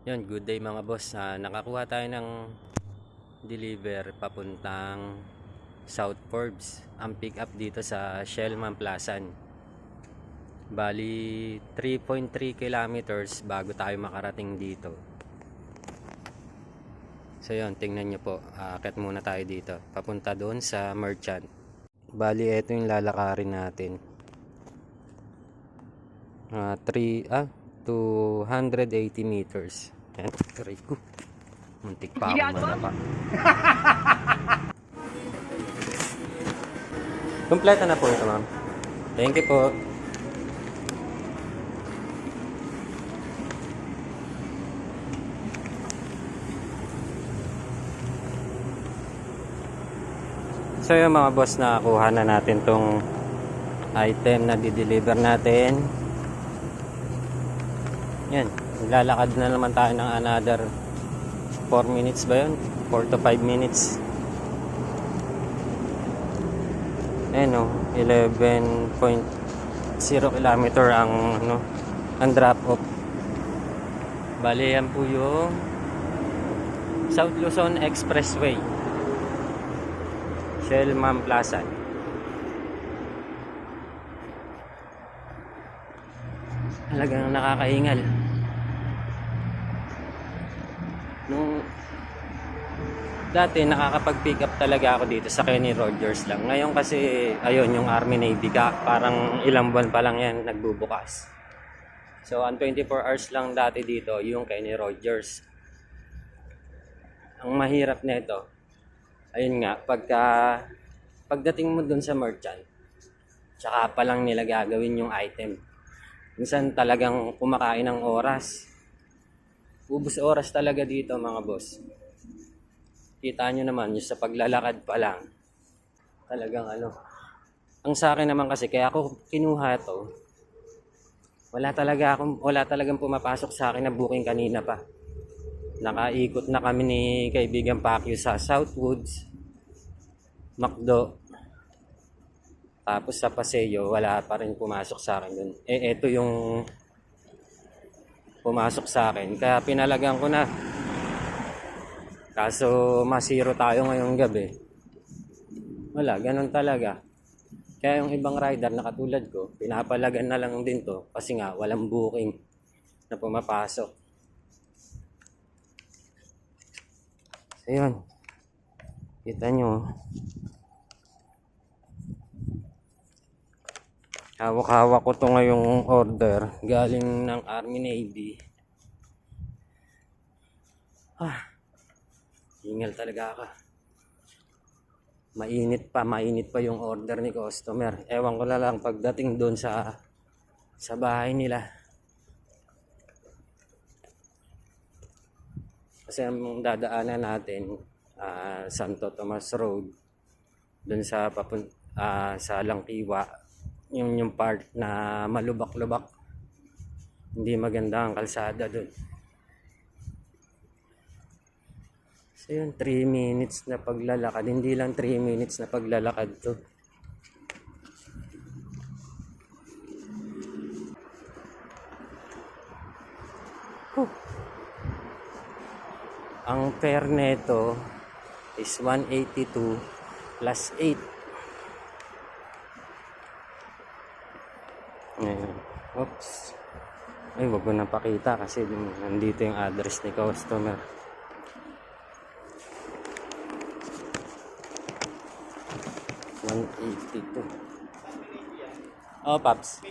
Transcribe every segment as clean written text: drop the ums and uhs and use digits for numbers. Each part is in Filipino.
Yun, good day mga boss. Nakakuha tayo ng deliver papuntang South Forbes. Ang pick up dito sa Shellman Plaza. Bali 3.3 kilometers bago tayo makarating dito. So yun, tingnan nyo po. Akit muna tayo dito. Papunta doon sa Merchant. Bali ito yung lalakarin natin. 280 meters. Yan, aray ko. Muntik pa akong madapa. Kompleto na po ito, ma'am. Thank you po. So yung mga boss, nakakuha na natin tong item na di-deliver natin. Yan, lalakad na naman tayo ng another 4 minutes ba yun? 4 to 5 minutes. Ayan o, 11.0 kilometer ang drop off. Bali yan po yung South Luzon Expressway, Shellman Plaza. Talagang nakakahingal. Nung dati nakakapag-pick up talaga ako dito sa Kenny Rogers lang. Ngayon kasi ayun, yung Army Navy parang ilang buwan pa lang yan nagbubukas. So ang 24 hours lang dati dito yung Kenny Rogers. Ang mahirap nito, ayun nga, pagdating mo dun sa Merchant, tsaka pa lang nila gagawin yung item. Minsan talagang kumakain ng oras. Ubus oras talaga dito mga boss. Kita nyo naman yung sa paglalakad pa lang. Talagang Ang sa akin naman kasi, kaya ako kinuha to. Wala talagang pumapasok sa akin na booking kanina pa. Nakaikot na kami ni kaibigan Pacquiao sa Southwoods, Macdo. Tapos sa Paseo, wala pa rin pumasok sa akin dun. Eto yung pumasok sa akin. Kaya pinalagan ko na. Kaso masiro tayo ngayong gabi. Wala, ganun talaga. Kaya yung ibang rider na katulad ko, pinapalagan na lang din to. Kasi nga, walang booking na pumapasok. So yun. Kita nyo. Hawak-hawak ko to ngayong order galing ng Army Navy. Hingal talaga ako. Mainit pa yung order ni customer. Ewan ko na lang pagdating doon sa bahay nila. Kasi ang dadaanan natin Santo Tomas Road doon sa Langkiwa. Yung part na malubak-lubak, hindi maganda ang kalsada dun. So yun, 3 minutes na paglalakad. Hindi lang 3 minutes na paglalakad to. Ang fare neto is 182 plus 8. Ayan. Oops. Ay, wag ko na pakita kasi nandito yung address ni customer. $182. Oh, Paps.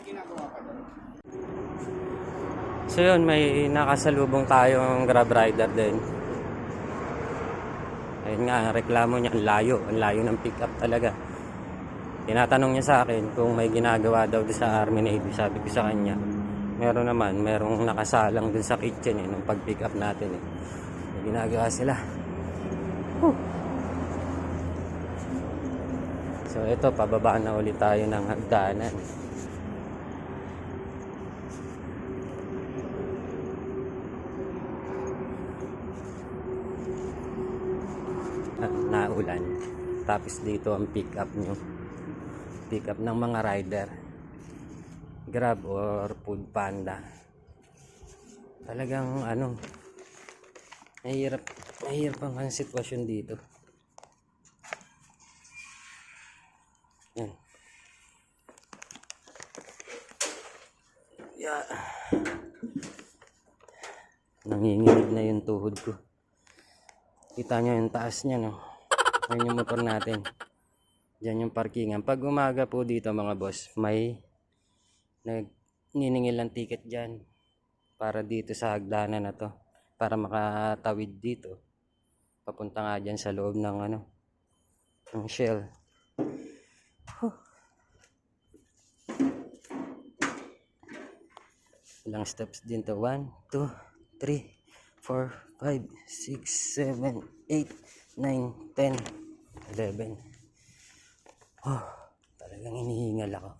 So yun, may nakasalubong tayong Grab rider din. Ayun nga, reklamo niya, ang layo ng pick up talaga. Tinatanong niya sa akin kung may ginagawa daw sa Army Navy. Sabi ko sa kanya, merong nakasalang dun sa kitchen nung pag-pick up natin. May ginagawa sila. So ito, pababa na ulit tayo ng hagdanan. Naulan. Tapos dito ang pick up nyo. Pick up ng mga rider, Grab or Food Panda. Talagang Mahirap ang sitwasyon dito. Yan. Yeah. Nanginginig na yung tuhod ko. Kita nyo yung taas niya, no? Yan yung motor natin. Diyan yung parkingan. Pag umaga po dito mga boss, may nagniningil ng ticket dyan. Para dito sa hagdanan na to. Para makatawid dito. Papunta nga dyan sa loob ng ng Shell. Ilang steps din to? 1, 2, 3, 4, 5, 6, 7, 8, 9, 10, 11. Talagang hinihingal ako.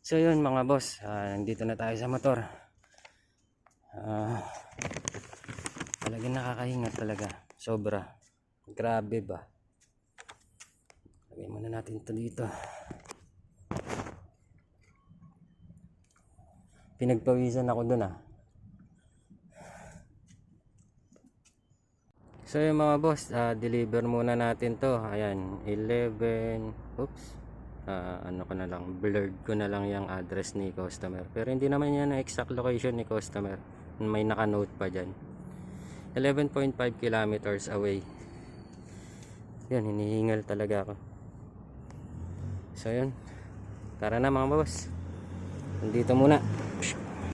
So yun mga boss, nandito na tayo sa motor. Talagang nakakahinga talaga. Sobra. Grabe ba? Lagay muna natin ito dito. Pinagpawisan ako dun So yung mga boss, deliver muna natin to. Ayan, 11. Oops. Ano ko na lang, blurred ko na lang yung address ni customer. Pero hindi naman yan ang exact location ni customer. May naka-note pa dyan. 11.5 kilometers away. Yan, hinihingal talaga ako. So yun. Tara na mga boss. Nandito muna.